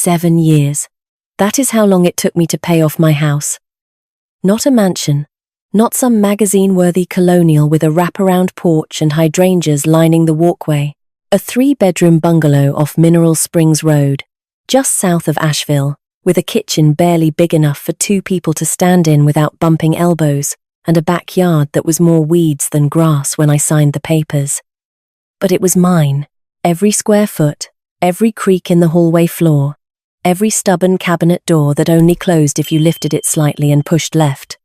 7 years. That is how long it took me to pay off my house. Not a mansion, not some magazine-worthy colonial with a wraparound porch and hydrangeas lining the walkway. A 3-bedroom bungalow off Mineral Springs Road, just south of Asheville, with a kitchen barely big enough for 2 people to stand in without bumping elbows, and a backyard that was more weeds than grass when I signed the papers. But it was mine. Every square foot, every creak in the hallway floor, every stubborn cabinet door that only closed if you lifted it slightly and pushed left.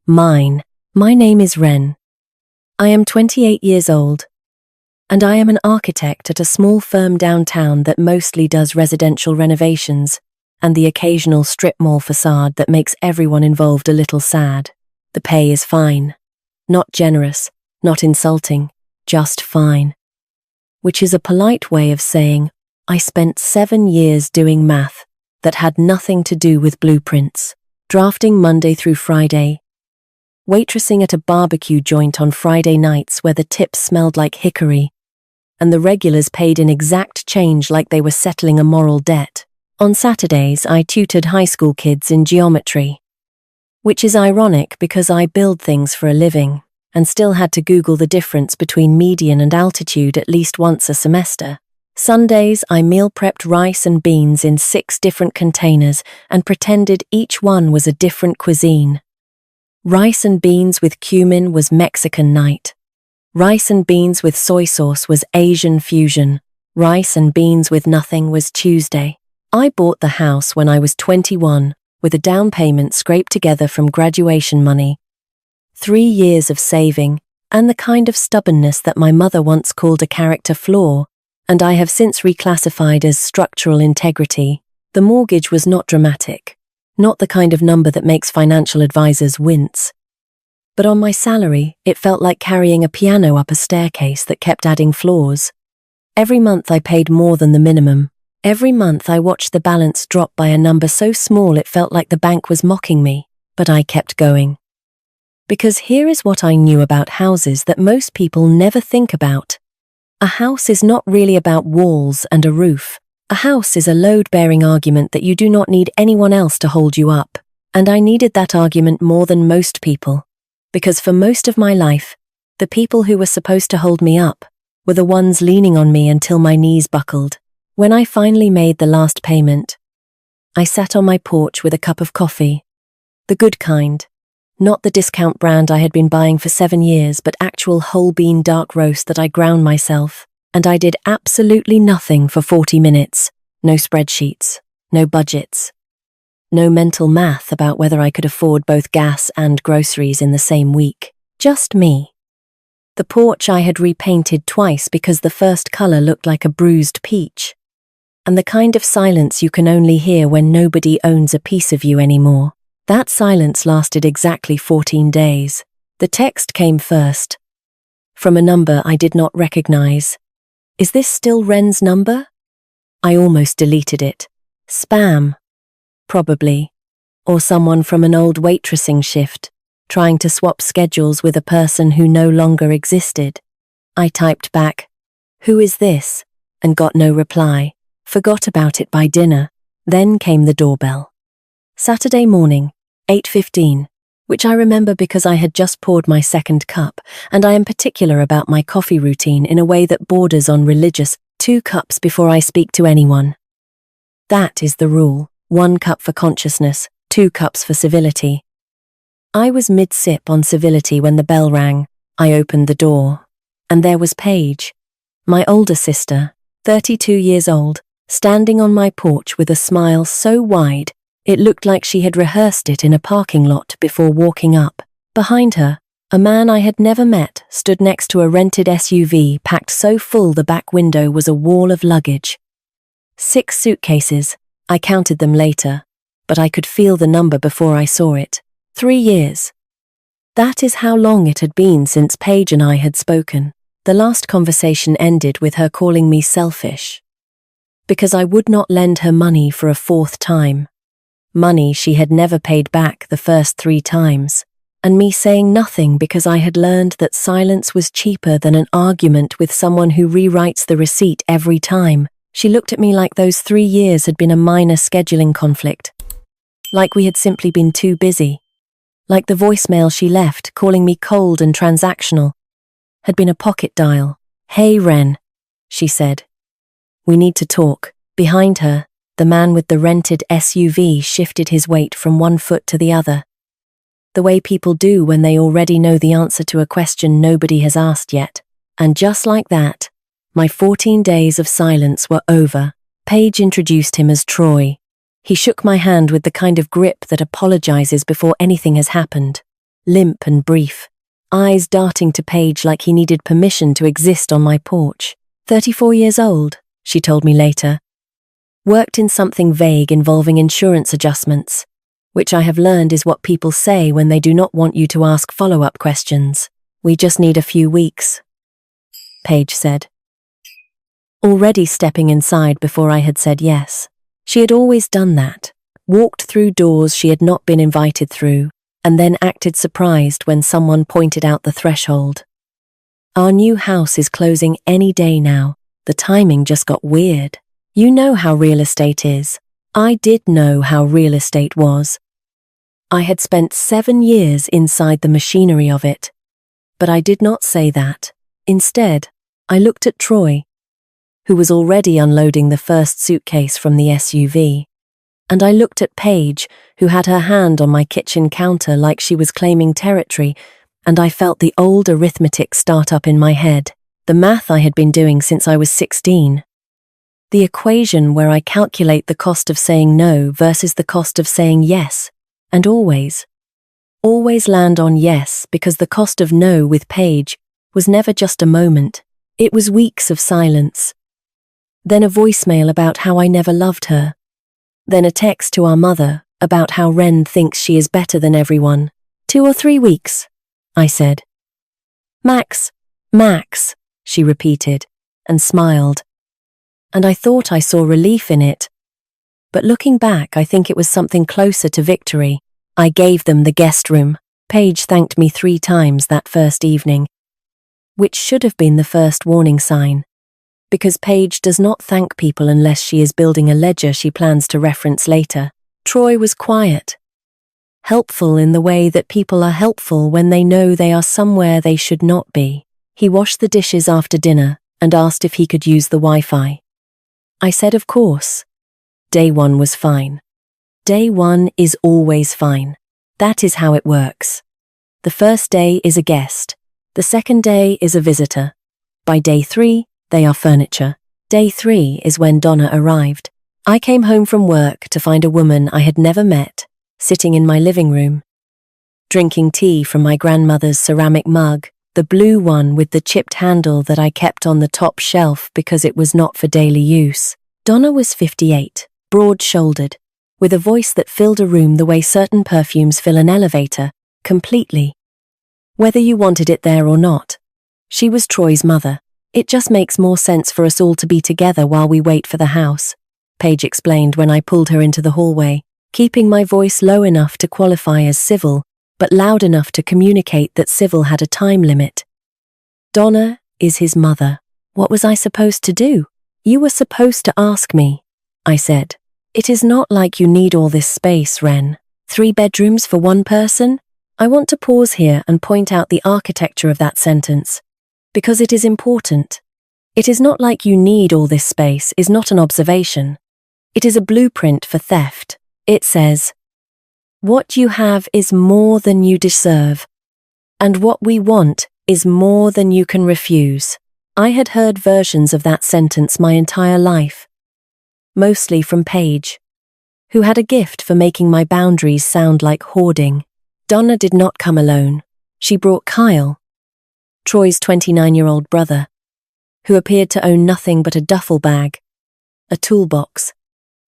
Mine. My name is Wren. I am 28 years old, and I am an architect at a small firm downtown that mostly does residential renovations and the occasional strip mall facade that makes everyone involved a little sad. The pay is fine. Not generous, not insulting, just fine. Which is a polite way of saying, I spent 7 years doing math that had nothing to do with blueprints, drafting Monday through Friday, waitressing at a barbecue joint on Friday nights where the tips smelled like hickory, and the regulars paid in exact change like they were settling a moral debt. On Saturdays, I tutored high school kids in geometry, which is ironic because I build things for a living and still had to Google the difference between median and altitude at least once a semester. Sundays, I meal prepped rice and beans in 6 different containers and pretended each one was a different cuisine. Rice and beans with cumin was Mexican night. Rice and beans with soy sauce was Asian fusion. Rice and beans with nothing was Tuesday. I bought the house when I was 21, with a down payment scraped together from graduation money, 3 years of saving, and the kind of stubbornness that my mother once called a character flaw, and I have since reclassified as structural integrity. The mortgage was not dramatic, not the kind of number that makes financial advisors wince. But on my salary, it felt like carrying a piano up a staircase that kept adding floors. Every month I paid more than the minimum. Every month I watched the balance drop by a number so small it felt like the bank was mocking me, but I kept going. Because here is what I knew about houses that most people never think about. A house is not really about walls and a roof. A house is a load-bearing argument that you do not need anyone else to hold you up. And I needed that argument more than most people. Because for most of my life, the people who were supposed to hold me up were the ones leaning on me until my knees buckled. When I finally made the last payment, I sat on my porch with a cup of coffee. The good kind. Not the discount brand I had been buying for 7 years, but actual whole bean dark roast that I ground myself. And I did absolutely nothing for 40 minutes. No spreadsheets, no budgets, no mental math about whether I could afford both gas and groceries in the same week. Just me. The porch I had repainted twice because the first color looked like a bruised peach. And the kind of silence you can only hear when nobody owns a piece of you anymore. That silence lasted exactly 14 days. The text came first, from a number I did not recognize. Is this still Wren's number? I almost deleted it. Spam. Probably. Or someone from an old waitressing shift, trying to swap schedules with a person who no longer existed. I typed back, "Who is this?" and got no reply. Forgot about it by dinner. Then came the doorbell. Saturday morning, 8:15, which I remember because I had just poured my second cup, and I am particular about my coffee routine in a way that borders on religious, 2 cups before I speak to anyone. That is the rule, 1 cup for consciousness, 2 cups for civility. I was mid-sip on civility when the bell rang. I opened the door, and there was Paige, my older sister, 32 years old, standing on my porch with a smile so wide, it looked like she had rehearsed it in a parking lot before walking up. Behind her, a man I had never met stood next to a rented SUV packed so full the back window was a wall of luggage. 6 suitcases, I counted them later, but I could feel the number before I saw it. 3 years. That is how long it had been since Paige and I had spoken. The last conversation ended with her calling me selfish, because I would not lend her money for a 4th time. Money she had never paid back the first 3 times, and me saying nothing because I had learned that silence was cheaper than an argument with someone who rewrites the receipt every time. She looked at me like those 3 years had been a minor scheduling conflict. Like we had simply been too busy. Like the voicemail she left, calling me cold and transactional, had been a pocket dial. "Hey, Ren," she said. "We need to talk." Behind her, the man with the rented SUV shifted his weight from one foot to the other. The way people do when they already know the answer to a question nobody has asked yet. And just like that, my 14 days of silence were over. Paige introduced him as Troy. He shook my hand with the kind of grip that apologizes before anything has happened. Limp and brief. Eyes darting to Paige like he needed permission to exist on my porch. 34 years old, she told me later. Worked in something vague involving insurance adjustments, which I have learned is what people say when they do not want you to ask follow-up questions. "We just need a few weeks," Paige said. Already stepping inside before I had said yes. She had always done that, walked through doors she had not been invited through, and then acted surprised when someone pointed out the threshold. "Our new house is closing any day now. The timing just got weird. You know how real estate is." I did know how real estate was. I had spent 7 years inside the machinery of it. But I did not say that. Instead, I looked at Troy, who was already unloading the first suitcase from the SUV. And I looked at Paige, who had her hand on my kitchen counter like she was claiming territory, and I felt the old arithmetic start up in my head, the math I had been doing since I was 16. The equation where I calculate the cost of saying no versus the cost of saying yes, and always land on yes, because the cost of no with Paige was never just a moment, it was weeks of silence. Then a voicemail about how I never loved her. Then a text to our mother about how Ren thinks she is better than everyone. 2 or 3 weeks, I said. Max, she repeated, and smiled. And I thought I saw relief in it. But looking back, I think it was something closer to victory. I gave them the guest room. Paige thanked me 3 times that first evening, which should have been the first warning sign. Because Paige does not thank people unless she is building a ledger she plans to reference later. Troy was quiet. Helpful in the way that people are helpful when they know they are somewhere they should not be. He washed the dishes after dinner and asked if he could use the Wi-Fi. I said of course. Day 1 was fine. Day 1 is always fine. That is how it works. The first day is a guest. The second day is a visitor. By day 3, they are furniture. Day 3 is when Donna arrived. I came home from work to find a woman I had never met, sitting in my living room, drinking tea from my grandmother's ceramic mug, the blue one with the chipped handle that I kept on the top shelf because it was not for daily use. Donna was 58, broad-shouldered, with a voice that filled a room the way certain perfumes fill an elevator, completely. Whether you wanted it there or not. She was Troy's mother. It just makes more sense for us all to be together while we wait for the house, Paige explained when I pulled her into the hallway, keeping my voice low enough to qualify as civil, but loud enough to communicate that civil had a time limit. Donna is his mother. What was I supposed to do? You were supposed to ask me, I said. It is not like you need all this space, Ren. 3 bedrooms for 1 person? I want to pause here and point out the architecture of that sentence, because it is important. It is not like you need all this space is not an observation. It is a blueprint for theft. It says, what you have is more than you deserve, and what we want is more than you can refuse. I had heard versions of that sentence my entire life, mostly from Paige, who had a gift for making my boundaries sound like hoarding. Donna did not come alone. She brought Kyle, Troy's 29-year-old brother, who appeared to own nothing but a duffel bag, a toolbox,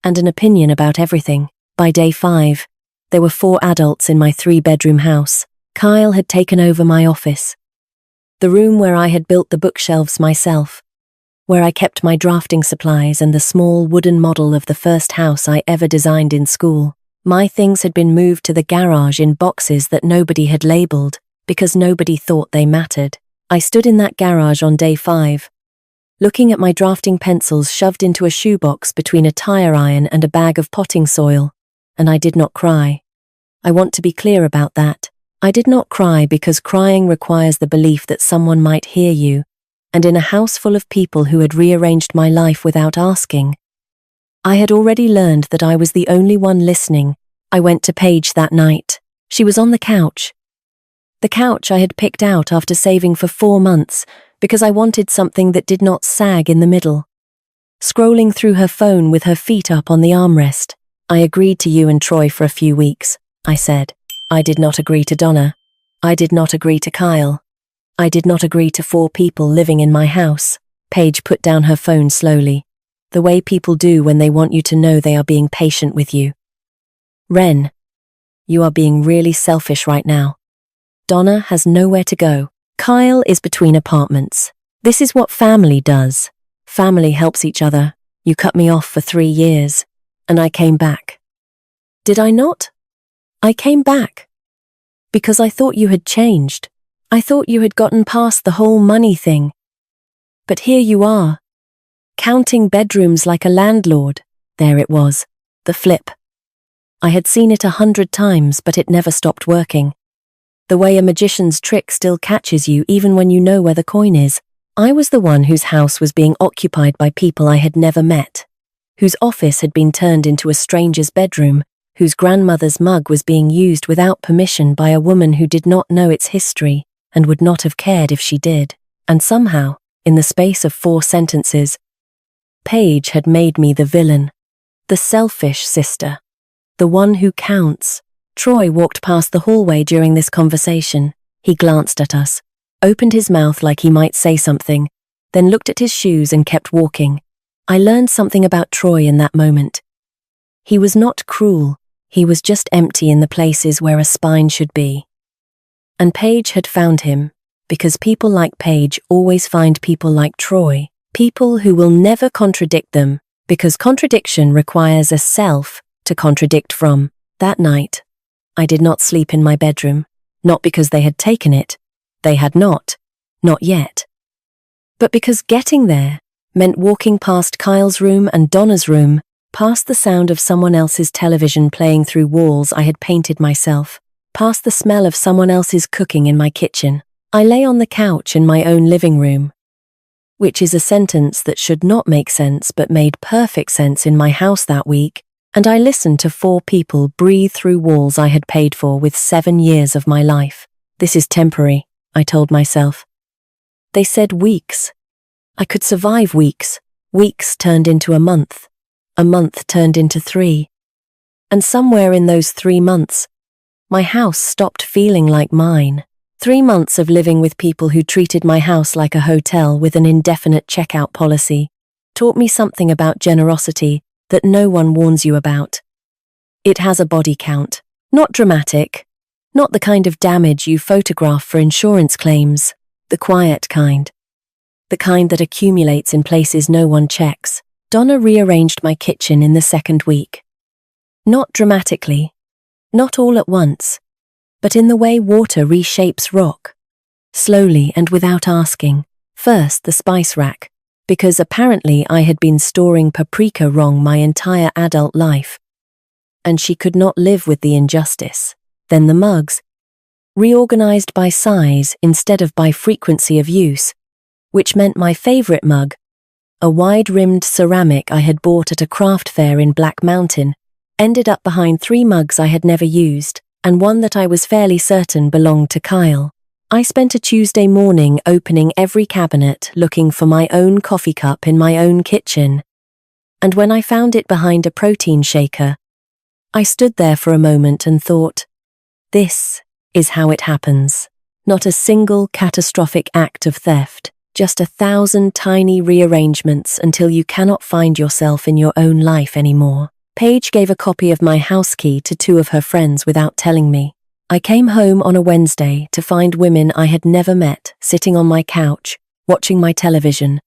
and an opinion about everything. By day 5, there were 4 adults in my 3-bedroom house. Kyle had taken over my office, the room where I had built the bookshelves myself, where I kept my drafting supplies and the small wooden model of the first house I ever designed in school. My things had been moved to the garage in boxes that nobody had labeled, because nobody thought they mattered. I stood in that garage on day 5, looking at my drafting pencils shoved into a shoebox between a tire iron and a bag of potting soil, and I did not cry. I want to be clear about that. I did not cry because crying requires the belief that someone might hear you, and in a house full of people who had rearranged my life without asking. I had already learned that I was the only one listening. I went to Paige that night. She was on the couch. The couch I had picked out after saving for 4 months because I wanted something that did not sag in the middle. Scrolling through her phone with her feet up on the armrest. I agreed to you and Troy for a few weeks, I said. I did not agree to Donna. I did not agree to Kyle. I did not agree to 4 people living in my house. Paige put down her phone slowly, the way people do when they want you to know they are being patient with you. Ren, you are being really selfish right now. Donna has nowhere to go. Kyle is between apartments. This is what family does. Family helps each other. You cut me off for 3 years, and I came back. Did I not? I came back. Because I thought you had changed. I thought you had gotten past the whole money thing. But here you are, counting bedrooms like a landlord. There it was, the flip. I had seen it 100 times, but it never stopped working. The way a magician's trick still catches you even when you know where the coin is. I was the one whose house was being occupied by people I had never met, whose office had been turned into a stranger's bedroom, whose grandmother's mug was being used without permission by a woman who did not know its history and would not have cared if she did. And somehow, in the space of 4 sentences, Paige had made me the villain, the selfish sister, the one who counts. Troy walked past the hallway during this conversation. He glanced at us, opened his mouth like he might say something, then looked at his shoes and kept walking. I learned something about Troy in that moment. He was not cruel. He was just empty in the places where a spine should be. And Paige had found him, because people like Paige always find people like Troy, people who will never contradict them, because contradiction requires a self to contradict from. That night, I did not sleep in my bedroom, not because they had taken it. They had not yet. But because getting there meant walking past Kyle's room and Donna's room, past the sound of someone else's television playing through walls I had painted myself, past the smell of someone else's cooking in my kitchen. I lay on the couch in my own living room, which is a sentence that should not make sense but made perfect sense in my house that week, and I listened to 4 people breathe through walls I had paid for with 7 years of my life. This is temporary, I told myself. They said weeks. I could survive weeks. Weeks turned into a month turned into 3. And somewhere in those 3 months, my house stopped feeling like mine. 3 months of living with people who treated my house like a hotel with an indefinite checkout policy taught me something about generosity that no one warns you about. It has a body count, not dramatic, not the kind of damage you photograph for insurance claims, the quiet kind, the kind that accumulates in places no one checks. Donna rearranged my kitchen in the 2nd week. Not dramatically, not all at once, but in the way water reshapes rock. Slowly and without asking. First, the spice rack, because apparently I had been storing paprika wrong my entire adult life, and she could not live with the injustice. Then the mugs, reorganized by size instead of by frequency of use, which meant my favorite mug, a wide-rimmed ceramic I had bought at a craft fair in Black Mountain, ended up behind 3 mugs I had never used, and one that I was fairly certain belonged to Kyle. I spent a Tuesday morning opening every cabinet looking for my own coffee cup in my own kitchen, and when I found it behind a protein shaker, I stood there for a moment and thought, this is how it happens. Not a single catastrophic act of theft, just 1,000 tiny rearrangements until you cannot find yourself in your own life anymore. Paige gave a copy of my house key to 2 of her friends without telling me. I came home on a Wednesday to find women I had never met sitting on my couch, watching my television,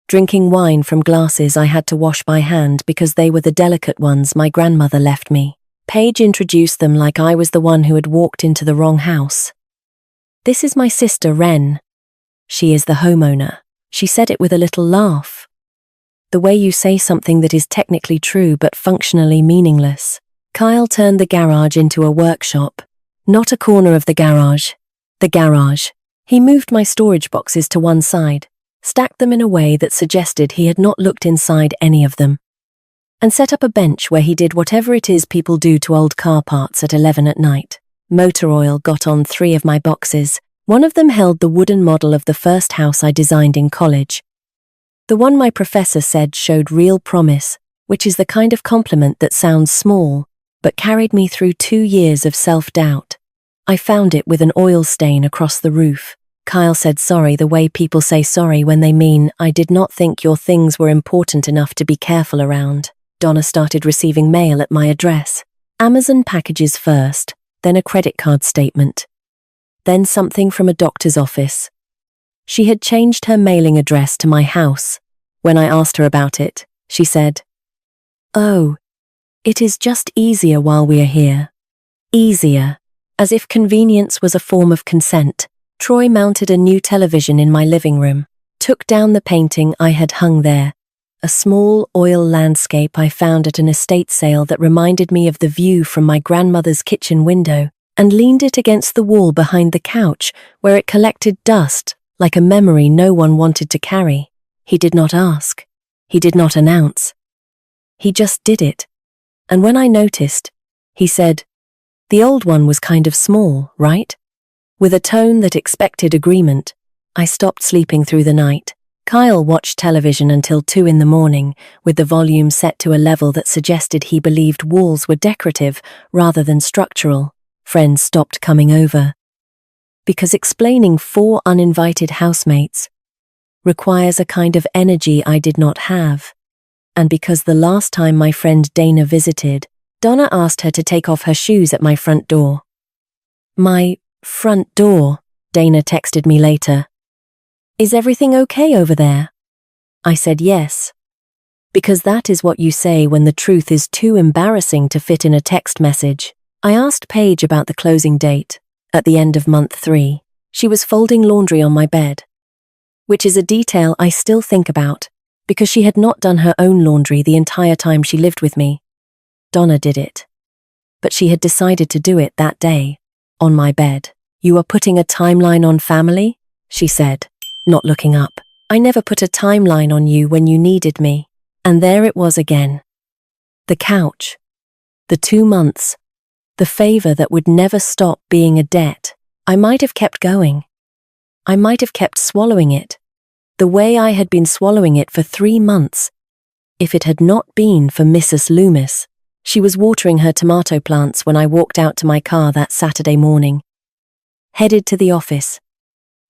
drinking wine from glasses I had to wash by hand because they were the delicate ones my grandmother left me. Paige introduced them like I was the one who had walked into the wrong house. This is my sister, Ren. She is the homeowner. She said it with a little laugh. The way you say something that is technically true but functionally meaningless. Kyle turned the garage into a workshop. Not a corner of the garage. The garage. He moved my storage boxes to one side, stacked them in a way that suggested he had not looked inside any of them, and set up a bench where he did whatever it is people do to old car parts at 11 at night. Motor oil got on 3 of my boxes. One of them held the wooden model of the first house I designed in college. The one my professor said showed real promise, which is the kind of compliment that sounds small, but carried me through 2 years of self-doubt. I found it with an oil stain across the roof. Kyle said sorry the way people say sorry when they mean, I did not think your things were important enough to be careful around. Donna started receiving mail at my address. Amazon packages first, then a credit card statement. Then something from a doctor's office. She had changed her mailing address to my house. When I asked her about it, she said, "Oh, it is just easier while we are here." Easier. As if convenience was a form of consent. Troy mounted a new television in my living room, took down the painting I had hung there, a small oil landscape I found at an estate sale that reminded me of the view from my grandmother's kitchen window, and leaned it against the wall behind the couch where it collected dust like a memory no one wanted to carry. He did not ask. He did not announce. He just did it. And when I noticed, he said, "The old one was kind of small, right?" With a tone that expected agreement, I stopped sleeping through the night. Kyle watched television until 2 in the morning, with the volume set to a level that suggested he believed walls were decorative rather than structural. Friends stopped coming over. Because explaining 4 uninvited housemates requires a kind of energy I did not have. And because the last time my friend Dana visited, Donna asked her to take off her shoes at my front door. My front door, Dana texted me later. "Is everything okay over there?" I said yes. Because that is what you say when the truth is too embarrassing to fit in a text message. I asked Paige about the closing date, at the end of month 3. She was folding laundry on my bed, which is a detail I still think about, because she had not done her own laundry the entire time she lived with me. Donna did it. But she had decided to do it that day, on my bed. "You are putting a timeline on family?" she said, not looking up. "I never put a timeline on you when you needed me." And there it was again. The couch. The 2 months. The favor that would never stop being a debt. I might have kept going. I might have kept swallowing it, the way I had been swallowing it for 3 months, if it had not been for Mrs. Loomis. She was watering her tomato plants when I walked out to my car that Saturday morning, headed to the office,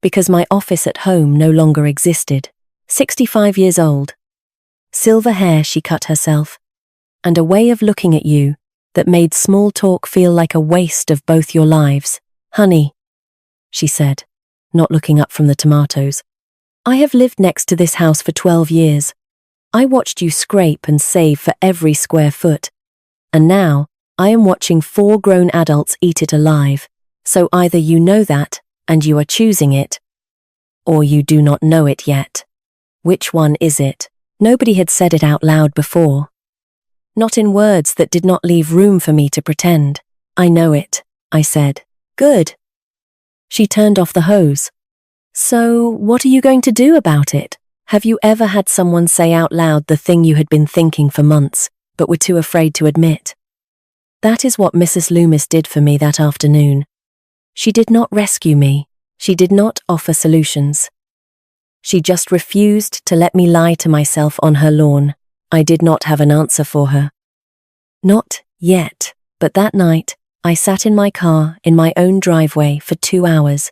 because my office at home no longer existed. 65 years old. Silver hair she cut herself, and a way of looking at you that made small talk feel like a waste of both your lives. "Honey," she said, not looking up from the tomatoes, "I have lived next to this house for 12 years. I watched you scrape and save for every square foot. And now, I am watching 4 grown adults eat it alive. So either you know that, and you are choosing it, or you do not know it yet. Which one is it?" Nobody had said it out loud before. Not in words that did not leave room for me to pretend. "I know it," I said. "Good." She turned off the hose. "So, what are you going to do about it?" Have you ever had someone say out loud the thing you had been thinking for months, but were too afraid to admit? That is what Mrs. Loomis did for me that afternoon. She did not rescue me. She did not offer solutions. She just refused to let me lie to myself on her lawn. I did not have an answer for her. Not yet, but that night, I sat in my car in my own driveway for 2 hours.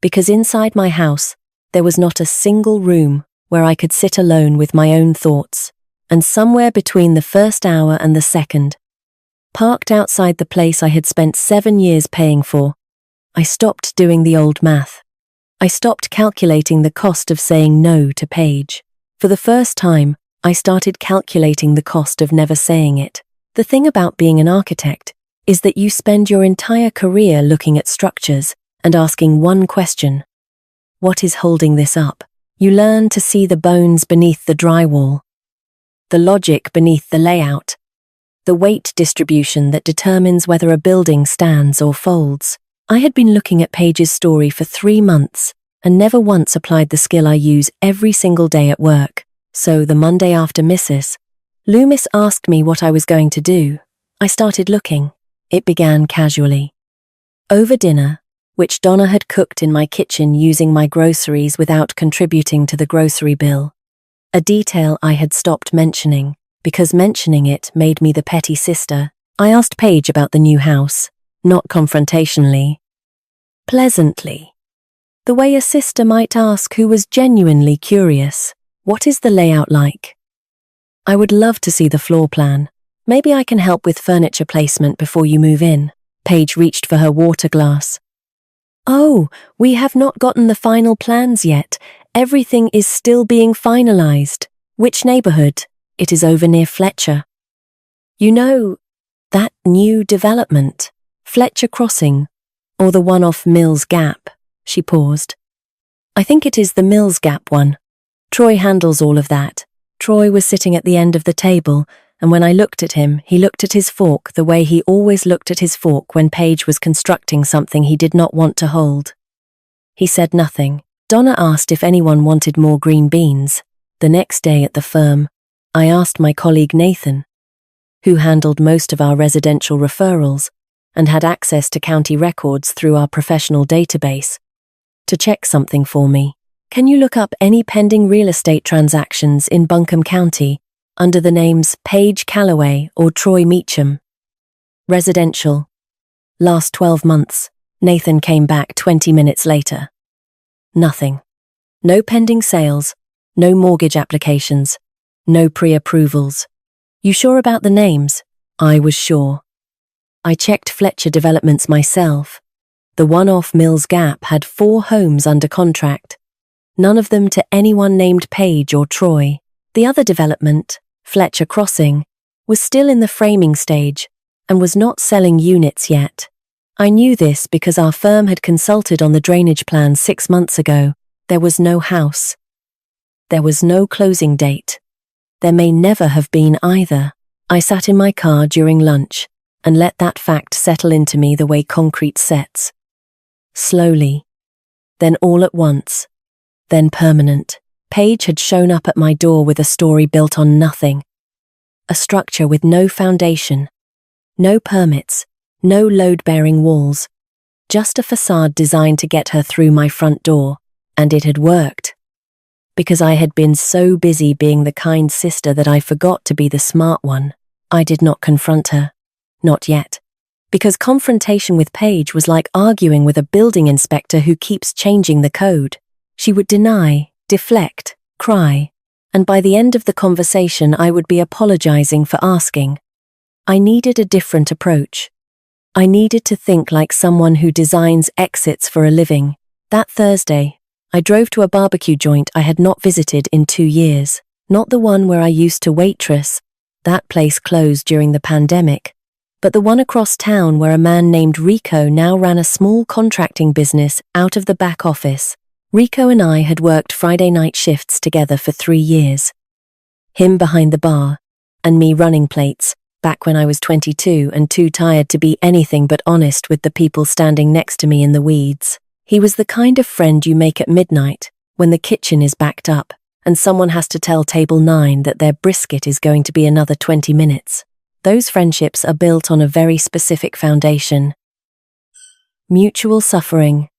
Because inside my house, there was not a single room where I could sit alone with my own thoughts, and somewhere between the first hour and the second, parked outside the place I had spent 7 years paying for, I stopped doing the old math. I stopped calculating the cost of saying no to Paige. For the first time, I started calculating the cost of never saying it. The thing about being an architect is that you spend your entire career looking at structures and asking one question: what is holding this up? You learn to see the bones beneath the drywall, the logic beneath the layout, the weight distribution that determines whether a building stands or folds. I had been looking at Paige's story for 3 months and never once applied the skill I use every single day at work. So the Monday after Mrs. Loomis asked me what I was going to do, I started looking. It began casually. Over dinner, which Donna had cooked in my kitchen using my groceries without contributing to the grocery bill. A detail I had stopped mentioning, because mentioning it made me the petty sister. I asked Paige about the new house, not confrontationally. Pleasantly. The way a sister might ask who was genuinely curious, what is the layout like? I would love to see the floor plan. Maybe I can help with furniture placement before you move in. Paige reached for her water glass. Oh, we have not gotten the final plans yet. Everything is still being finalized. Which neighborhood? It is over near Fletcher. You know, that new development, Fletcher Crossing, or the one off Mills Gap? She paused. I think it is the Mills Gap one. Troy handles all of that. Troy was sitting at the end of the table, and when I looked at him, he looked at his fork the way he always looked at his fork when Paige was constructing something he did not want to hold. He said nothing. Donna asked if anyone wanted more green beans. The next day at the firm, I asked my colleague Nathan, who handled most of our residential referrals and had access to county records through our professional database, to check something for me. Can you look up any pending real estate transactions in Buncombe County under the names Paige Calloway or Troy Meacham? Residential. Last 12 months. Nathan came back 20 minutes later. Nothing. No pending sales, no mortgage applications, no pre-approvals. You sure about the names? I was sure. I checked Fletcher Developments myself. The one off Mills Gap had 4 homes under contract, none of them to anyone named Paige or Troy. The other development, Fletcher Crossing, was still in the framing stage and was not selling units yet. I knew this because our firm had consulted on the drainage plan 6 months ago. There was no house. There was no closing date. There may never have been either. I sat in my car during lunch and let that fact settle into me the way concrete sets. Slowly. Then all at once. Then permanent. Paige had shown up at my door with a story built on nothing. A structure with no foundation. No permits. No load-bearing walls. Just a facade designed to get her through my front door. And it had worked. Because I had been so busy being the kind sister that I forgot to be the smart one. I did not confront her. Not yet. Because confrontation with Paige was like arguing with a building inspector who keeps changing the code. She would deny, deflect, cry, and by the end of the conversation I would be apologizing for asking. I needed a different approach. I needed to think like someone who designs exits for a living. That Thursday, I drove to a barbecue joint I had not visited in 2 years. Not the one where I used to waitress. That place closed during the pandemic. But the one across town where a man named Rico now ran a small contracting business out of the back office. Rico and I had worked Friday night shifts together for 3 years. Him behind the bar, and me running plates, back when I was 22 and too tired to be anything but honest with the people standing next to me in the weeds. He was the kind of friend you make at midnight, when the kitchen is backed up, and someone has to tell table 9 that their brisket is going to be another 20 minutes. Those friendships are built on a very specific foundation. Mutual suffering.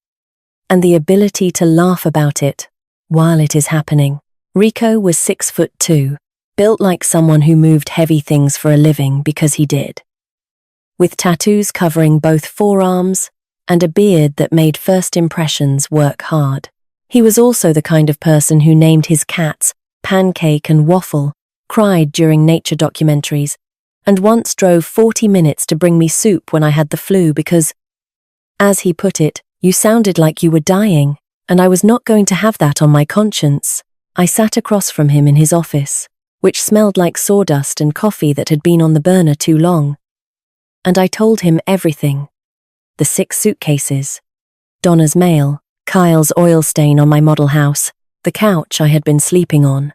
And the ability to laugh about it while it is happening. Rico was 6'2", built like someone who moved heavy things for a living because he did. With tattoos covering both forearms and a beard that made first impressions work hard. He was also the kind of person who named his cats Pancake and Waffle, cried during nature documentaries, and once drove 40 minutes to bring me soup when I had the flu because, as he put it, you sounded like you were dying, and I was not going to have that on my conscience. I sat across from him in his office, which smelled like sawdust and coffee that had been on the burner too long. And I told him everything. The 6 suitcases. Donna's mail, Kyle's oil stain on my model house, the couch I had been sleeping on,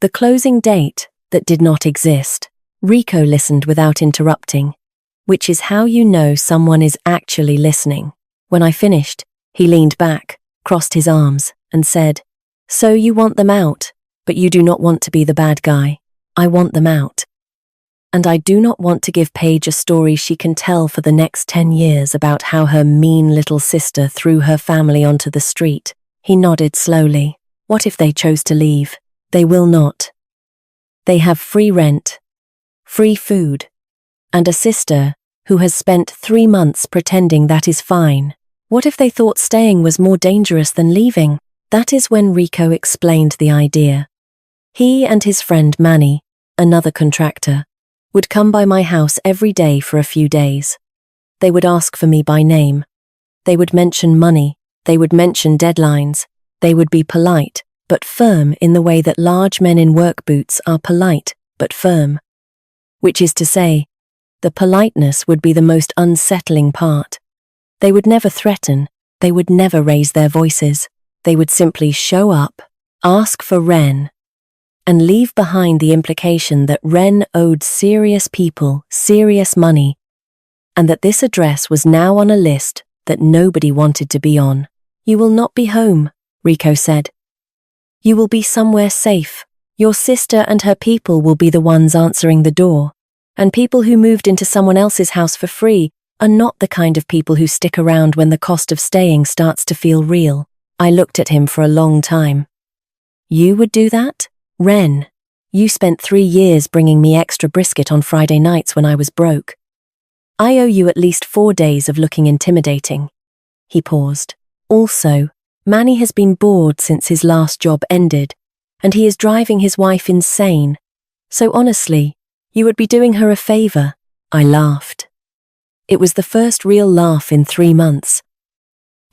the closing date that did not exist. Rico listened without interrupting, which is how you know someone is actually listening. When I finished, he leaned back, crossed his arms, and said, "So you want them out, but you do not want to be the bad guy. I want them out. And I do not want to give Paige a story she can tell for the next 10 years about how her mean little sister threw her family onto the street." He nodded slowly. "What if they chose to leave? They will not. They have free rent, free food, and a sister who has spent 3 months pretending that is fine. What if they thought staying was more dangerous than leaving?" That is when Rico explained the idea. He and his friend Manny, another contractor, would come by my house every day for a few days. They would ask for me by name. They would mention money. They would mention deadlines. They would be polite, but firm in the way that large men in work boots are polite, but firm. Which is to say, the politeness would be the most unsettling part. They would never threaten. They would never raise their voices. They would simply show up, ask for Ren, and leave behind the implication that Ren owed serious people serious money, and that this address was now on a list that nobody wanted to be on. "You will not be home," Rico said. "You will be somewhere safe. Your sister and her people will be the ones answering the door, and people who moved into someone else's house for free are not the kind of people who stick around when the cost of staying starts to feel real." I looked at him for a long time. "You would do that? Ren, you spent 3 years bringing me extra brisket on Friday nights when I was broke. I owe you at least 4 days of looking intimidating." He paused. "Also, Manny has been bored since his last job ended, and he is driving his wife insane. So honestly, you would be doing her a favor." I laughed. It was the first real laugh in 3 months,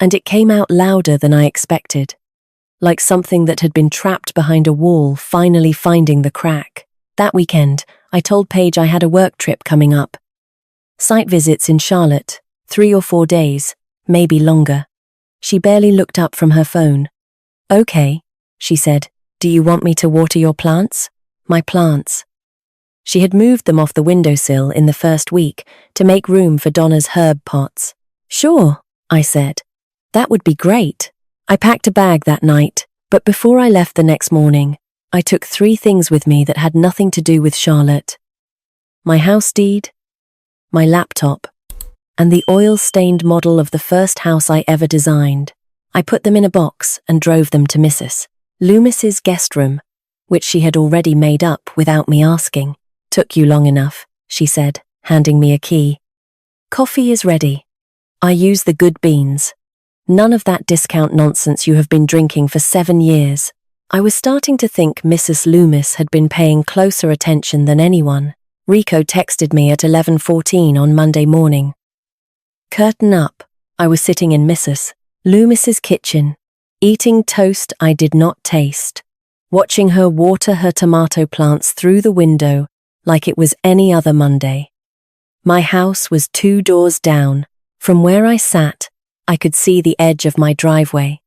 and it came out louder than I expected, like something that had been trapped behind a wall finally finding the crack. That weekend, I told Paige I had a work trip coming up. Site visits in Charlotte, 3 or 4 days, maybe longer. She barely looked up from her phone. "Okay," she said. "Do you want me to water your plants?" My plants. She had moved them off the windowsill in the first week to make room for Donna's herb pots. "Sure," I said. "That would be great." I packed a bag that night, but before I left the next morning, I took 3 things with me that had nothing to do with Charlotte. My house deed, my laptop, and the oil-stained model of the first house I ever designed. I put them in a box and drove them to Mrs. Loomis's guest room, which she had already made up without me asking. "Took you long enough," she said, handing me a key. "Coffee is ready. I use the good beans. None of that discount nonsense you have been drinking for 7 years." I was starting to think Mrs. Loomis had been paying closer attention than anyone. Rico texted me at 11:14 on Monday morning. Curtain up. I was sitting in Mrs. Loomis's kitchen, eating toast I did not taste, watching her water her tomato plants through the window like it was any other Monday. My house was 2 doors down. From where I sat, I could see the edge of my driveway,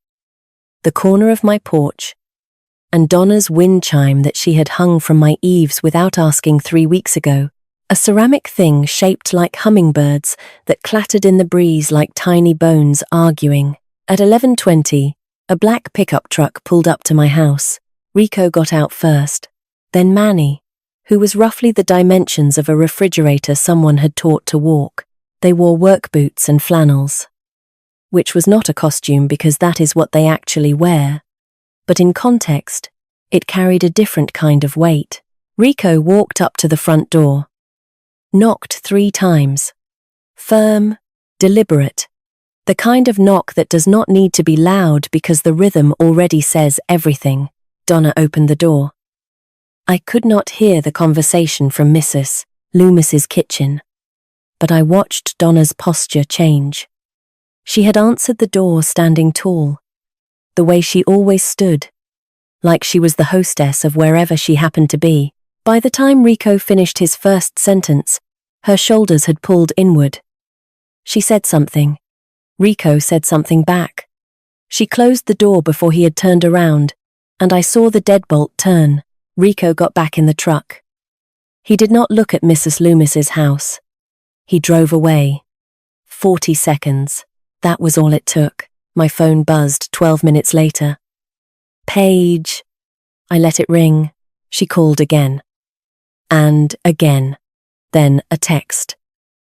the corner of my porch, and Donna's wind chime that she had hung from my eaves without asking 3 weeks ago, a ceramic thing shaped like hummingbirds that clattered in the breeze like tiny bones arguing. At 11:20, a black pickup truck pulled up to my house. Rico got out first, then Manny, who was roughly the dimensions of a refrigerator someone had taught to walk. They wore work boots and flannels, which was not a costume because that is what they actually wear, but in context, it carried a different kind of weight. Rico walked up to the front door, knocked 3 times. Firm, deliberate, the kind of knock that does not need to be loud because the rhythm already says everything. Donna opened the door. I could not hear the conversation from Mrs. Loomis's kitchen, but I watched Donna's posture change. She had answered the door standing tall, the way she always stood, like she was the hostess of wherever she happened to be. By the time Rico finished his first sentence, her shoulders had pulled inward. She said something. Rico said something back. She closed the door before he had turned around, and I saw the deadbolt turn. Rico got back in the truck. He did not look at Mrs. Loomis's house. He drove away. 40 seconds. That was all it took. My phone buzzed 12 minutes later. Paige. I let it ring. She called again. And again. Then a text.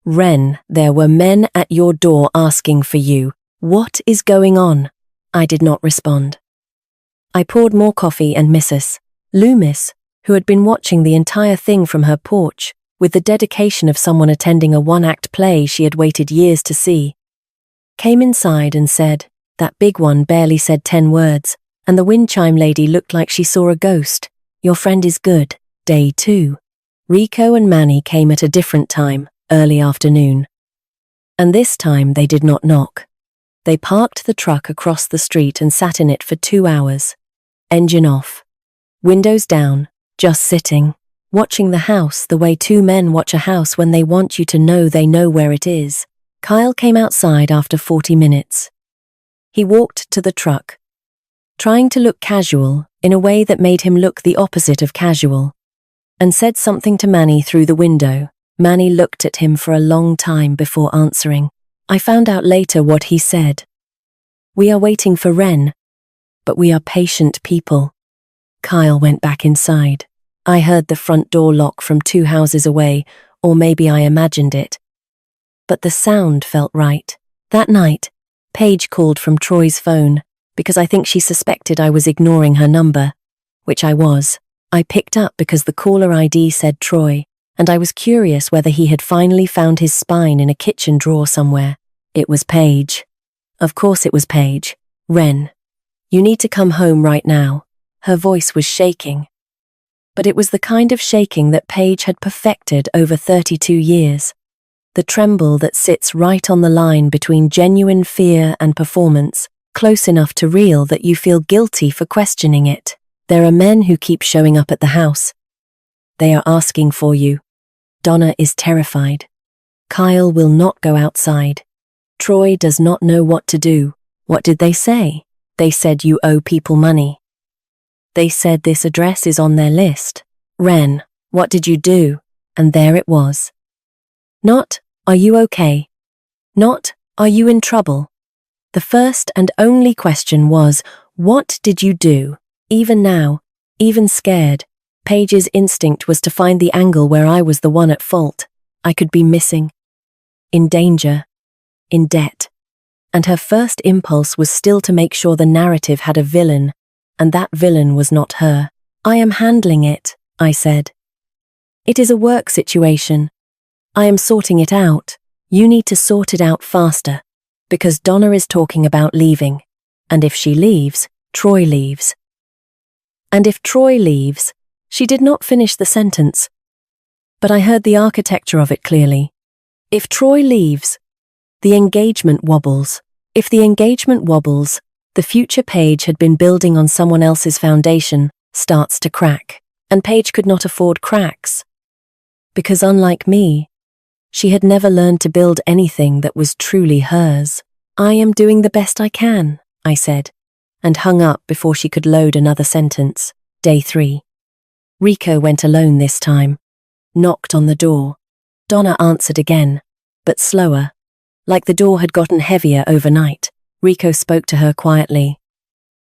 Ren, there were men at your door asking for you. What is going on? I did not respond. I poured more coffee and Mrs. Loomis, who had been watching the entire thing from her porch, with the dedication of someone attending a one-act play she had waited years to see, came inside and said, that big one barely said 10 words, and the wind chime lady looked like she saw a ghost. Your friend is good. Day 2. Rico and Manny came at a different time, early afternoon. And this time they did not knock. They parked the truck across the street and sat in it for 2 hours. Engine off. Windows down, just sitting, watching the house the way 2 men watch a house when they want you to know they know where it is. Kyle came outside after 40 minutes. He walked to the truck, trying to look casual in a way that made him look the opposite of casual, and said something to Manny through the window. Manny looked at him for a long time before answering. I found out later what he said. We are waiting for Ren, but we are patient people. Kyle went back inside. I heard the front door lock from 2 houses away, or maybe I imagined it. But the sound felt right. That night, Paige called from Troy's phone, because I think she suspected I was ignoring her number, which I was. I picked up because the caller ID said Troy, and I was curious whether he had finally found his spine in a kitchen drawer somewhere. It was Paige. Of course it was Paige. Ren, you need to come home right now. Her voice was shaking. But it was the kind of shaking that Paige had perfected over 32 years. The tremble that sits right on the line between genuine fear and performance, close enough to real that you feel guilty for questioning it. There are men who keep showing up at the house. They are asking for you. Donna is terrified. Kyle will not go outside. Troy does not know what to do. What did they say? They said you owe people money. They said this address is on their list. Ren, what did you do? And there it was. Not, are you okay? Not, are you in trouble? The first and only question was, what did you do? Even now, even scared, Paige's instinct was to find the angle where I was the one at fault. I could be missing. In danger. In debt. And her first impulse was still to make sure the narrative had a villain, and that villain was not her. I am handling it, I said. It is a work situation. I am sorting it out. You need to sort it out faster, because Donna is talking about leaving. And if she leaves, Troy leaves. And if Troy leaves, she did not finish the sentence. But I heard the architecture of it clearly. If Troy leaves, the engagement wobbles. If the engagement wobbles, the future Paige had been building on someone else's foundation starts to crack. And Paige could not afford cracks. Because unlike me, she had never learned to build anything that was truly hers. I am doing the best I can, I said, and hung up before she could load another sentence. Day 3. Rico went alone this time. Knocked on the door. Donna answered again, but slower. Like the door had gotten heavier overnight. Rico spoke to her quietly.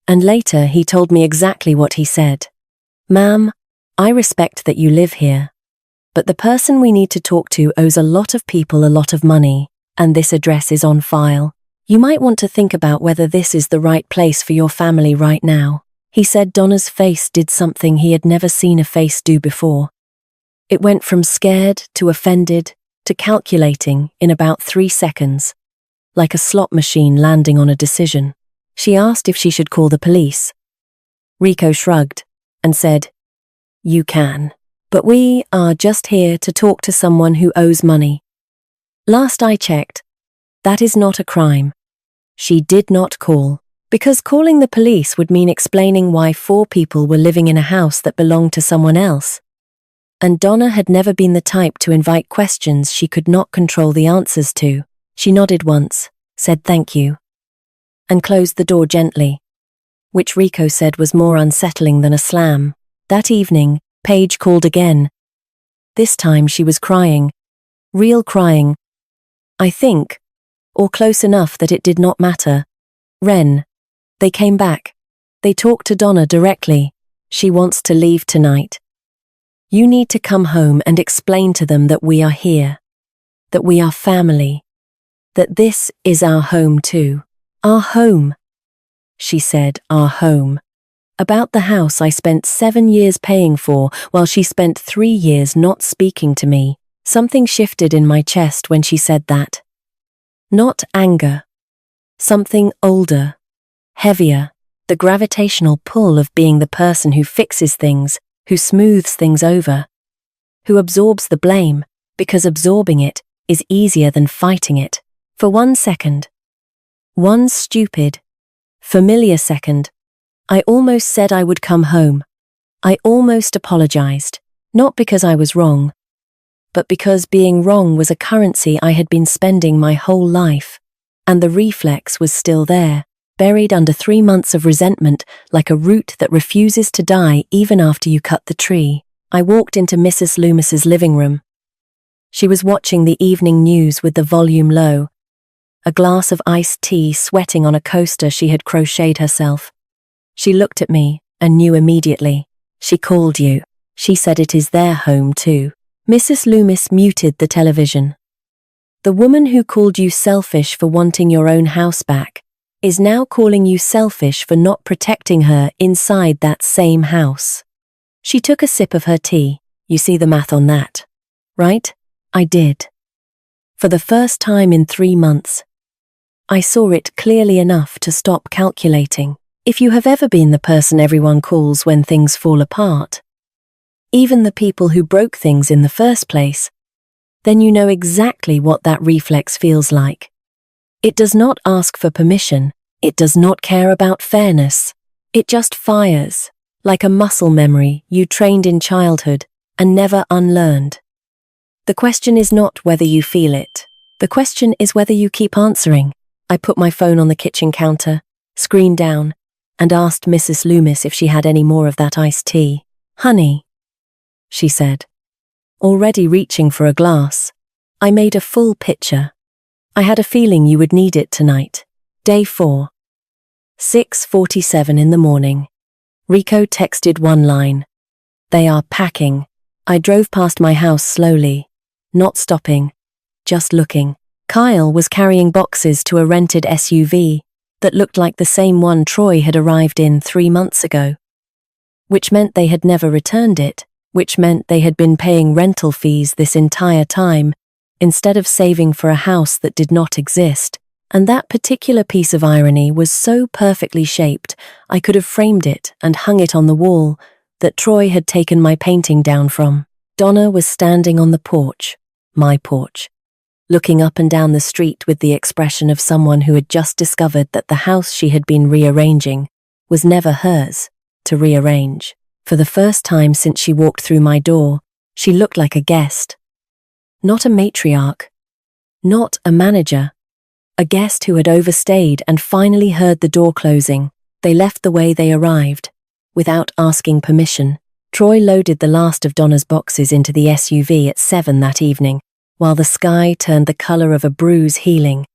And later he told me exactly what he said. Ma'am, I respect that you live here. But the person we need to talk to owes a lot of people a lot of money, and this address is on file. You might want to think about whether this is the right place for your family right now. He said Donna's face did something he had never seen a face do before. It went from scared to offended to calculating in about 3 seconds, like a slot machine landing on a decision. She asked if she should call the police. Rico shrugged and said, You can, but we are just here to talk to someone who owes money. Last I checked, that is not a crime. She did not call, because calling the police would mean explaining why 4 people were living in a house that belonged to someone else. And Donna had never been the type to invite questions she could not control the answers to. She nodded once, said thank you, and closed the door gently, which Rico said was more unsettling than a slam. That evening, Paige called again. This time she was crying. Real crying. I think, or close enough that it did not matter. Ren. They came back. They talked to Donna directly. She wants to leave tonight. You need to come home and explain to them that we are here. That we are family. That this is our home too. Our home. She said, our home. About the house I spent 7 years paying for, while she spent 3 years not speaking to me. Something shifted in my chest when she said that. Not anger. Something older, heavier, the gravitational pull of being the person who fixes things, who smooths things over, who absorbs the blame, because absorbing it is easier than fighting it. For 1 second. One stupid, familiar second. I almost said I would come home. I almost apologized, not because I was wrong, but because being wrong was a currency I had been spending my whole life, and the reflex was still there, buried under 3 months of resentment like a root that refuses to die even after you cut the tree. I walked into Mrs. Loomis's living room. She was watching the evening news with the volume low, a glass of iced tea sweating on a coaster she had crocheted herself. She looked at me and knew immediately. She called you. She said it is their home too. Mrs. Loomis muted the television. The woman who called you selfish for wanting your own house back is now calling you selfish for not protecting her inside that same house. She took a sip of her tea. You see the math on that, right? I did. For the first time in 3 months, I saw it clearly enough to stop calculating. If you have ever been the person everyone calls when things fall apart, even the people who broke things in the first place, then you know exactly what that reflex feels like. It does not ask for permission. It does not care about fairness. It just fires, like a muscle memory you trained in childhood and never unlearned. The question is not whether you feel it. The question is whether you keep answering. I put my phone on the kitchen counter, screen down, and asked Mrs. Loomis if she had any more of that iced tea. Honey, she said, already reaching for a glass. I made a full picture. I had a feeling you would need it tonight. Day 4. 6:47 in the morning. Rico texted one line. They are packing. I drove past my house slowly, not stopping, just looking. Kyle was carrying boxes to a rented SUV that looked like the same one Troy had arrived in 3 months ago, which meant they had never returned it, which meant they had been paying rental fees this entire time, instead of saving for a house that did not exist. And that particular piece of irony was so perfectly shaped, I could have framed it and hung it on the wall that Troy had taken my painting down from. Donna was standing on the porch, my porch, looking up and down the street with the expression of someone who had just discovered that the house she had been rearranging was never hers to rearrange. For the first time since she walked through my door, she looked like a guest. Not a matriarch, not a manager, a guest who had overstayed and finally heard the door closing. They left the way they arrived, without asking permission. Troy loaded the last of Donna's boxes into the SUV at 7 that evening, while the sky turned the color of a bruise healing.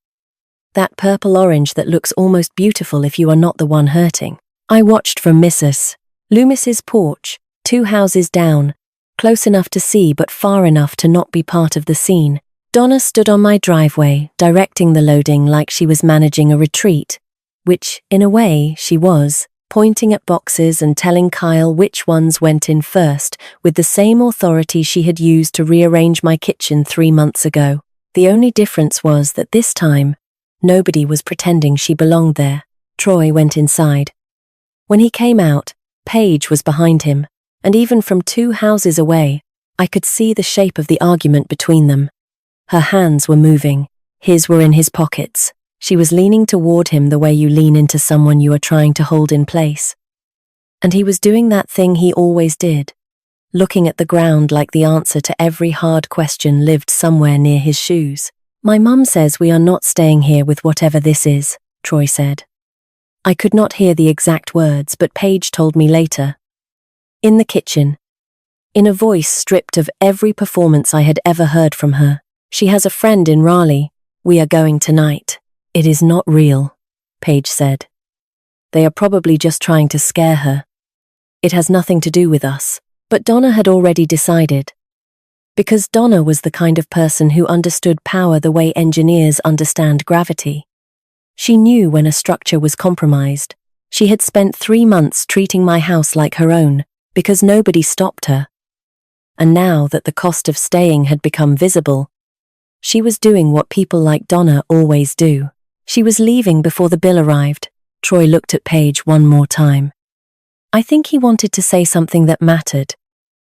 That purple-orange that looks almost beautiful if you are not the one hurting. I watched from Mrs. Loomis's porch, 2 houses down, close enough to see but far enough to not be part of the scene. Donna stood on my driveway, directing the loading like she was managing a retreat, which, in a way, she was, pointing at boxes and telling Kyle which ones went in first, with the same authority she had used to rearrange my kitchen 3 months ago. The only difference was that this time, nobody was pretending she belonged there. Troy went inside. When he came out, Paige was behind him, and even from 2 houses away, I could see the shape of the argument between them. Her hands were moving. His were in his pockets. She was leaning toward him the way you lean into someone you are trying to hold in place. And he was doing that thing he always did, looking at the ground like the answer to every hard question lived somewhere near his shoes. My mum says we are not staying here with whatever this is, Troy said. I could not hear the exact words, but Paige told me later. In the kitchen. In a voice stripped of every performance I had ever heard from her. She has a friend in Raleigh. We are going tonight. It is not real, Paige said. They are probably just trying to scare her. It has nothing to do with us. But Donna had already decided. Because Donna was the kind of person who understood power the way engineers understand gravity. She knew when a structure was compromised. She had spent 3 months treating my house like her own, because nobody stopped her. And now that the cost of staying had become visible, she was doing what people like Donna always do. She was leaving before the bill arrived. Troy looked at Paige one more time. I think he wanted to say something that mattered,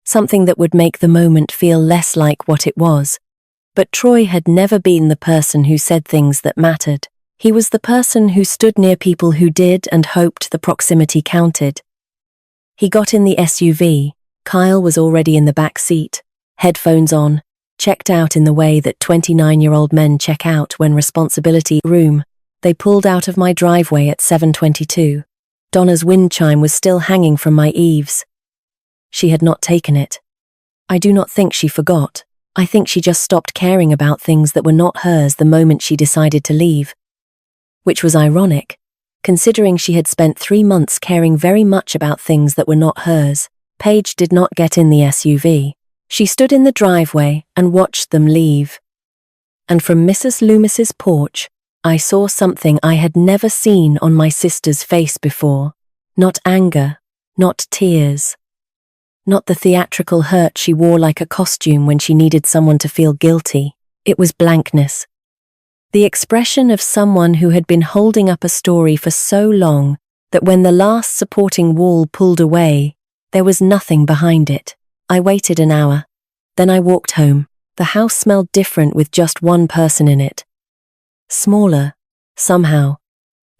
something that would make the moment feel less like what it was. But Troy had never been the person who said things that mattered. He was the person who stood near people who did and hoped the proximity counted. He got in the SUV. Kyle was already in the back seat, headphones on, checked out in the way that 29-year-old men check out when responsibility room. They pulled out of my driveway at 7:22. Donna's wind chime was still hanging from my eaves. She had not taken it. I do not think she forgot. I think she just stopped caring about things that were not hers the moment she decided to leave. Which was ironic, considering she had spent 3 months caring very much about things that were not hers. Paige did not get in the SUV. She stood in the driveway and watched them leave. And from Mrs. Loomis's porch, I saw something I had never seen on my sister's face before. Not anger, not tears. Not the theatrical hurt she wore like a costume when she needed someone to feel guilty. It was blankness. The expression of someone who had been holding up a story for so long that when the last supporting wall pulled away, there was nothing behind it. I waited an hour. Then I walked home. The house smelled different with just one person in it. Smaller, somehow.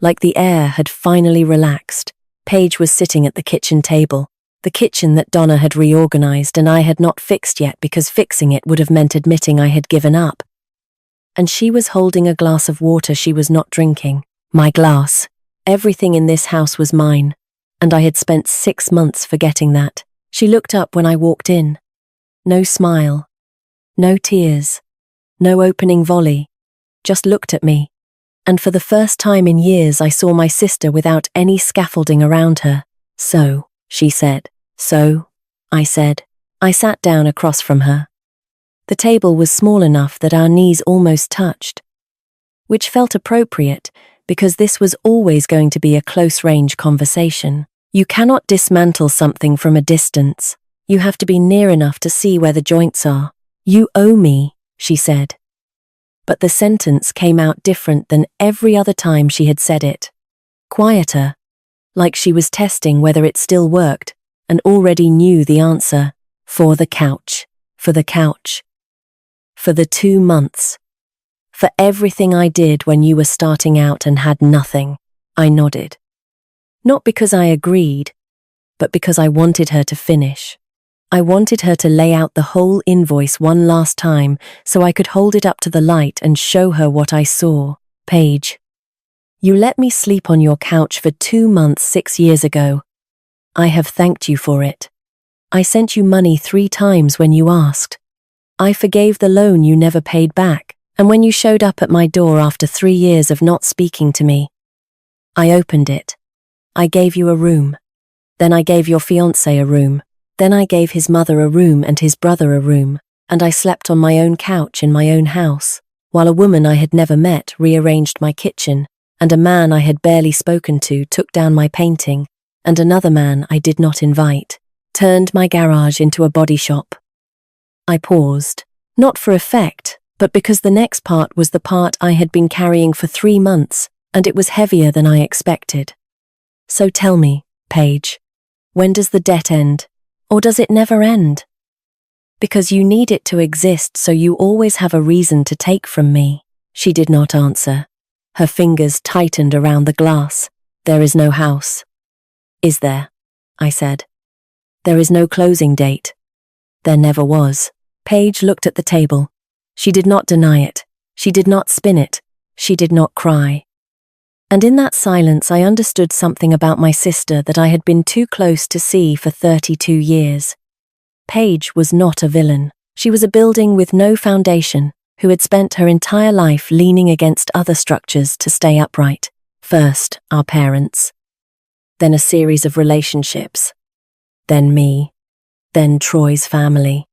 Like the air had finally relaxed. Paige was sitting at the kitchen table. The kitchen that Donna had reorganized and I had not fixed yet because fixing it would have meant admitting I had given up. And she was holding a glass of water she was not drinking. My glass. Everything in this house was mine. And I had spent 6 months forgetting that. She looked up when I walked in. No smile. No tears. No opening volley. Just looked at me. And for the first time in years I saw my sister without any scaffolding around her. So, she said. So, I said. I sat down across from her. The table was small enough that our knees almost touched. Which felt appropriate, because this was always going to be a close-range conversation. You cannot dismantle something from a distance. You have to be near enough to see where the joints are. You owe me, she said. But the sentence came out different than every other time she had said it. Quieter, like she was testing whether it still worked, and already knew the answer. For the couch. For the couch. For the 2 months. For everything I did when you were starting out and had nothing. I nodded. Not because I agreed, but because I wanted her to finish. I wanted her to lay out the whole invoice one last time so I could hold it up to the light and show her what I saw. Paige, you let me sleep on your couch for 2 months 6 years ago. I have thanked you for it. I sent you money 3 times when you asked. I forgave the loan you never paid back, and when you showed up at my door after 3 years of not speaking to me, I opened it. I gave you a room. Then I gave your fiancé a room. Then I gave his mother a room and his brother a room, and I slept on my own couch in my own house, while a woman I had never met rearranged my kitchen, and a man I had barely spoken to took down my painting, and another man I did not invite turned my garage into a body shop. I paused, not for effect, but because the next part was the part I had been carrying for 3 months, and it was heavier than I expected. So tell me, Paige, when does the debt end? Or does it never end? Because you need it to exist, so you always have a reason to take from me. She did not answer. Her fingers tightened around the glass. There is no house. Is there? I said. There is no closing date. There never was. Paige looked at the table. She did not deny it. She did not spin it. She did not cry. And in that silence I understood something about my sister that I had been too close to see for 32 years. Paige was not a villain. She was a building with no foundation, who had spent her entire life leaning against other structures to stay upright. First, our parents. Then a series of relationships. Then me. Then Troy's family.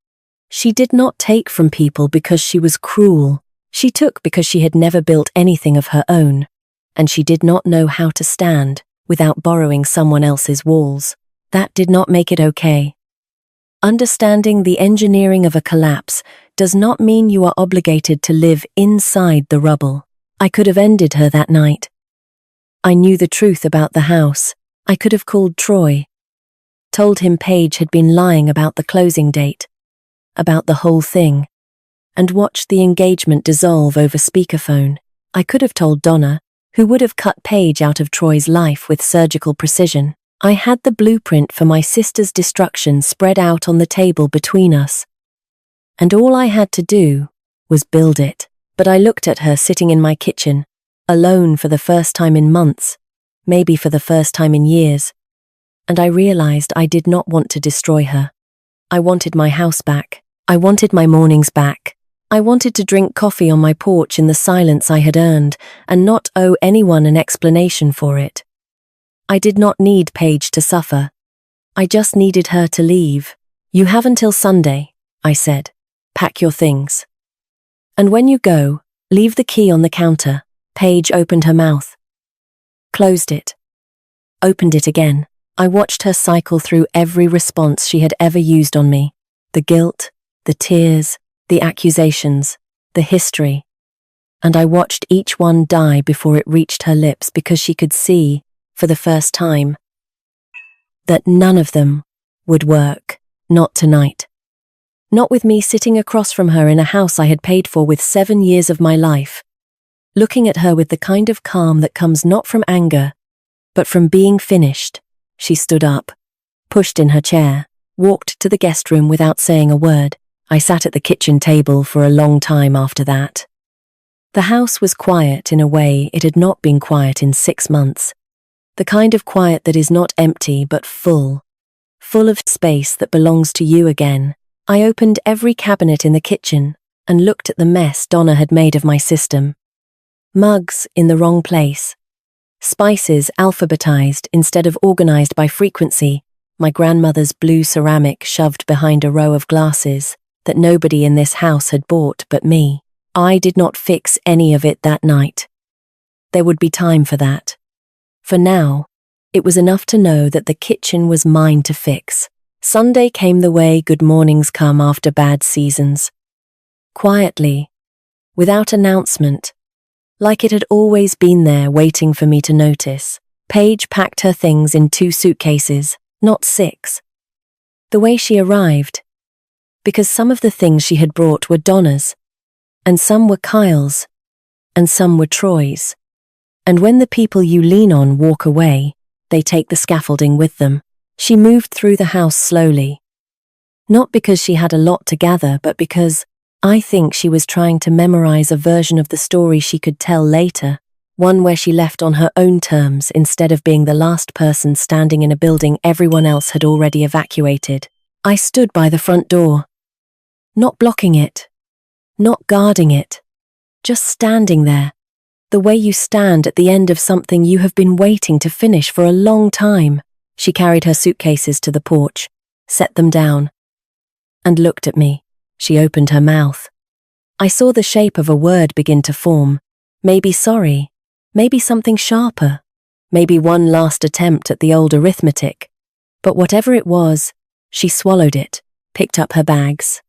She did not take from people because she was cruel. She took because she had never built anything of her own, and she did not know how to stand without borrowing someone else's walls. That did not make it okay. Understanding the engineering of a collapse does not mean you are obligated to live inside the rubble. I could have ended her that night. I knew the truth about the house. I could have called Troy, told him Paige had been lying about the closing date, about the whole thing, and watched the engagement dissolve over speakerphone. I could have told Donna, who would have cut Paige out of Troy's life with surgical precision. I had the blueprint for my sister's destruction spread out on the table between us, and all I had to do was build it. But I looked at her sitting in my kitchen, alone for the first time in months, maybe for the first time in years, and I realized I did not want to destroy her. I wanted my house back. I wanted my mornings back. I wanted to drink coffee on my porch in the silence I had earned and not owe anyone an explanation for it. I did not need Paige to suffer. I just needed her to leave. You have until Sunday, I said. Pack your things. And when you go, leave the key on the counter. Paige opened her mouth. Closed it. Opened it again. I watched her cycle through every response she had ever used on me. The guilt, the tears, the accusations, the history. And I watched each one die before it reached her lips because she could see, for the first time, that none of them would work. Not tonight. Not with me sitting across from her in a house I had paid for with 7 years of my life, looking at her with the kind of calm that comes not from anger, but from being finished. She stood up, pushed in her chair, walked to the guest room without saying a word. I sat at the kitchen table for a long time after that. The house was quiet in a way it had not been quiet in 6 months. The kind of quiet that is not empty but full of space that belongs to you again. I opened every cabinet in the kitchen and looked at the mess Donna had made of my system. Mugs in the wrong place. Spices alphabetized instead of organized by frequency. My grandmother's blue ceramic shoved behind a row of glasses that nobody in this house had bought but me. I did not fix any of it that night. There would be time for that. For now, it was enough to know that the kitchen was mine to fix. Sunday came the way good mornings come after bad seasons. Quietly, without announcement, like it had always been there waiting for me to notice. Paige packed her things in 2 suitcases, not 6. The way she arrived, because some of the things she had brought were Donna's, and some were Kyle's, and some were Troy's. And when the people you lean on walk away, they take the scaffolding with them. She moved through the house slowly. Not because she had a lot to gather, but because I think she was trying to memorize a version of the story she could tell later, one where she left on her own terms instead of being the last person standing in a building everyone else had already evacuated. I stood by the front door, not blocking it, not guarding it, just standing there. The way you stand at the end of something you have been waiting to finish for a long time. She carried her suitcases to the porch, set them down, and looked at me. She opened her mouth. I saw the shape of a word begin to form. Maybe sorry, maybe something sharper, maybe one last attempt at the old arithmetic. But whatever it was, she swallowed it, picked up her bags,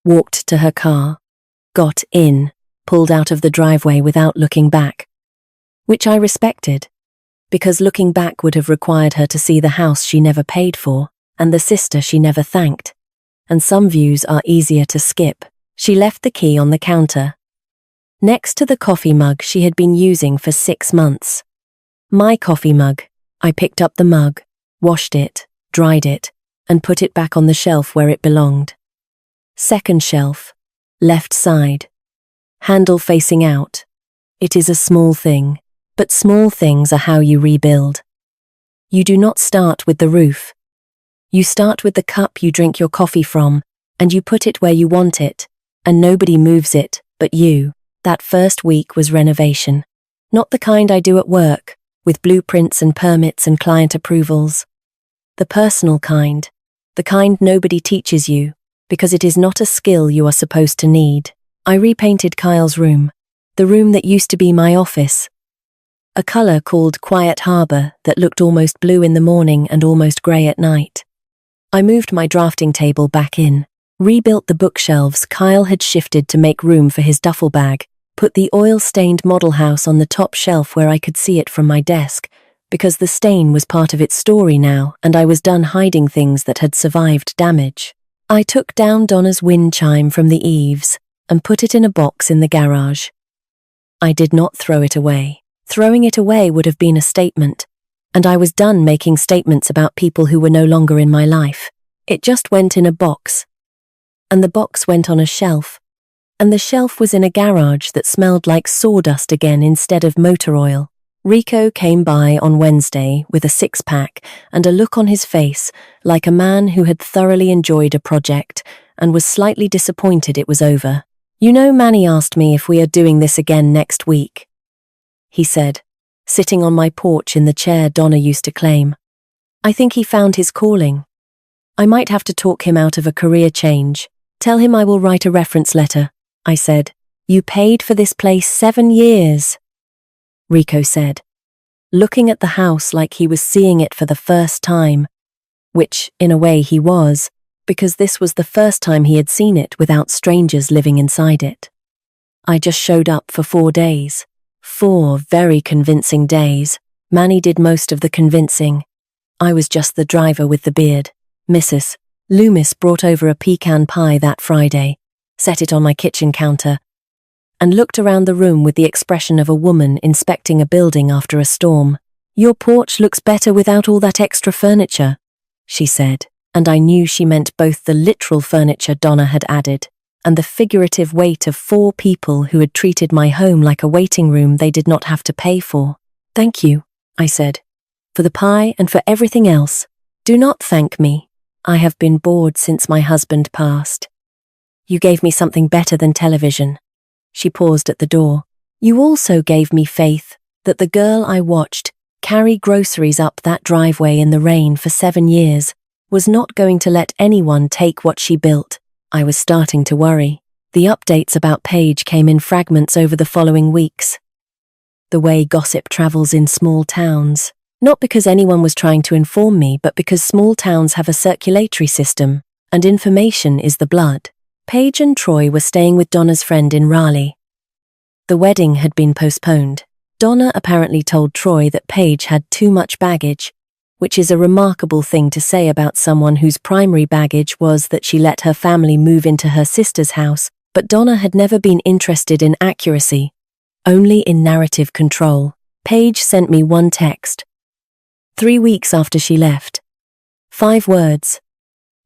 walked to her car, got in, pulled out of the driveway without looking back, which I respected, because looking back would have required her to see the house she never paid for and the sister she never thanked, and some views are easier to skip. She left the key on the counter, next to the coffee mug she had been using for 6 months. My coffee mug. I picked up the mug, washed it, dried it, and put it back on the shelf where it belonged. Second shelf, left side. Handle facing out. It is a small thing, But small things are how you rebuild. You do not start with the roof. You start with the cup you drink your coffee from, and you put it where you want it, and nobody moves it but you. That first week was renovation. Not the kind I do at work, with blueprints and permits and client approvals. The personal kind. The kind nobody teaches you, because it is not a skill you are supposed to need. I repainted Kyle's room, the room that used to be my office. A color called Quiet Harbor that looked almost blue in the morning and almost grey at night. I moved my drafting table back in, rebuilt the bookshelves Kyle had shifted to make room for his duffel bag, put the oil-stained model house on the top shelf where I could see it from my desk, because the stain was part of its story now and I was done hiding things that had survived damage. I took down Donna's wind chime from the eaves and put it in a box in the garage. I did not throw it away. Throwing it away would have been a statement, and I was done making statements about people who were no longer in my life. It just went in a box. And the box went on a shelf. And the shelf was in a garage that smelled like sawdust again instead of motor oil. Rico came by on Wednesday with a six-pack and a look on his face like a man who had thoroughly enjoyed a project and was slightly disappointed it was over. "You know, Manny asked me if we are doing this again next week," he said, sitting on my porch in the chair Donna used to claim. "I think he found his calling. I might have to talk him out of a career change. Tell him I will write a reference letter," I said. "You paid for this place 7 years," Rico said, looking at the house like he was seeing it for the first time, which, in a way, he was, because this was the first time he had seen it without strangers living inside it. I just showed up for 4 days. 4 very convincing days. Manny did most of the convincing. I was just the driver with the beard. Mrs. Loomis brought over a pecan pie that Friday, set it on my kitchen counter, and looked around the room with the expression of a woman inspecting a building after a storm. "Your porch looks better without all that extra furniture," she said, and I knew she meant both the literal furniture Donna had added and the figurative weight of 4 people who had treated my home like a waiting room they did not have to pay for. "Thank you," I said, "for the pie and for everything else. Do not thank me. I have been bored since my husband passed. You gave me something better than television." She paused at the door. "You also gave me faith that the girl I watched carry groceries up that driveway in the rain for 7 years was not going to let anyone take what she built." I was starting to worry. The updates about Paige came in fragments over the following weeks. The way gossip travels in small towns. Not because anyone was trying to inform me, but because small towns have a circulatory system, and information is the blood. Paige and Troy were staying with Donna's friend in Raleigh. The wedding had been postponed. Donna apparently told Troy that Paige had too much baggage, which is a remarkable thing to say about someone whose primary baggage was that she let her family move into her sister's house, but Donna had never been interested in accuracy, only in narrative control. Paige sent me one text. 3 weeks after she left. 5 words.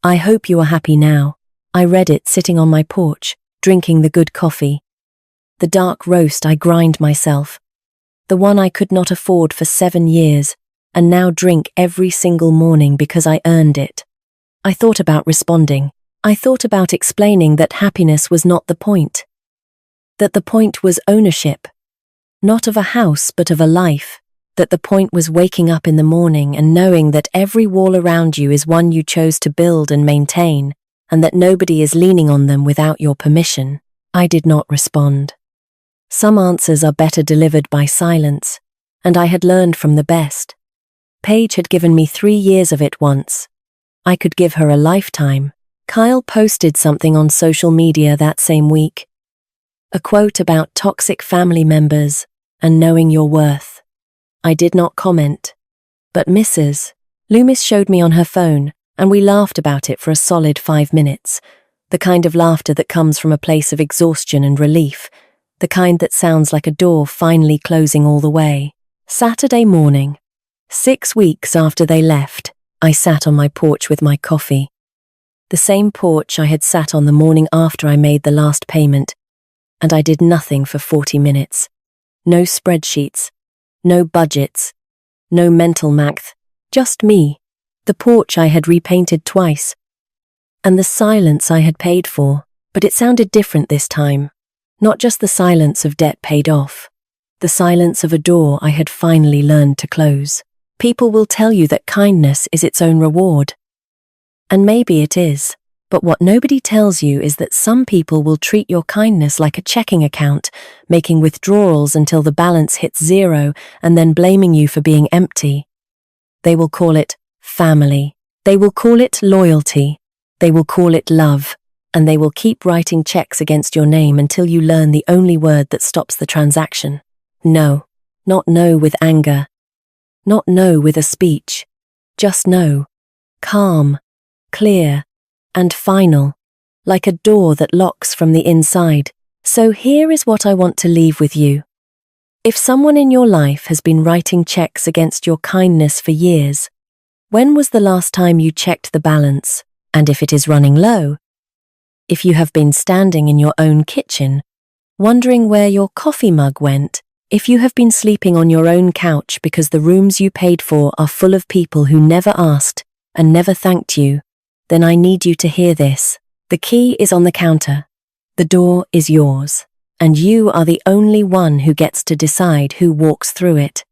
"I hope you are happy now." I read it sitting on my porch, drinking the good coffee. The dark roast I grind myself. The one I could not afford for 7 years, and now drink every single morning because I earned it. I thought about responding. I thought about explaining that happiness was not the point. That the point was ownership. Not of a house, but of a life. That the point was waking up in the morning and knowing that every wall around you is one you chose to build and maintain, and that nobody is leaning on them without your permission. I did not respond. Some answers are better delivered by silence, and I had learned from the best. Paige had given me 3 years of it once. I could give her a lifetime. Kyle posted something on social media that same week. A quote about toxic family members and knowing your worth. I did not comment, but Mrs. Loomis showed me on her phone, and we laughed about it for a solid 5 minutes, the kind of laughter that comes from a place of exhaustion and relief, the kind that sounds like a door finally closing all the way. Saturday morning. 6 weeks after they left, I sat on my porch with my coffee. The same porch I had sat on the morning after I made the last payment, and I did nothing for 40 minutes. No spreadsheets, No budgets, no mental math, just me, the porch I had repainted twice, and the silence I had paid for, but it sounded different this time. Not just the silence of debt paid off, the silence of a door I had finally learned to close. People will tell you that kindness is its own reward. And maybe it is, but what nobody tells you is that some people will treat your kindness like a checking account, making withdrawals until the balance hits zero and then blaming you for being empty. They will call it family. They will call it loyalty. They will call it love. And they will keep writing checks against your name until you learn the only word that stops the transaction. No. Not no with anger. Not no with a speech. Just no. Calm, clear, and final, like a door that locks from the inside. So here is what I want to leave with you. If someone in your life has been writing checks against your kindness for years, when was the last time you checked the balance? And if it is running low? If you have been standing in your own kitchen, wondering where your coffee mug went, if you have been sleeping on your own couch because the rooms you paid for are full of people who never asked and never thanked you, then I need you to hear this. The key is on the counter. The door is yours, and you are the only one who gets to decide who walks through it.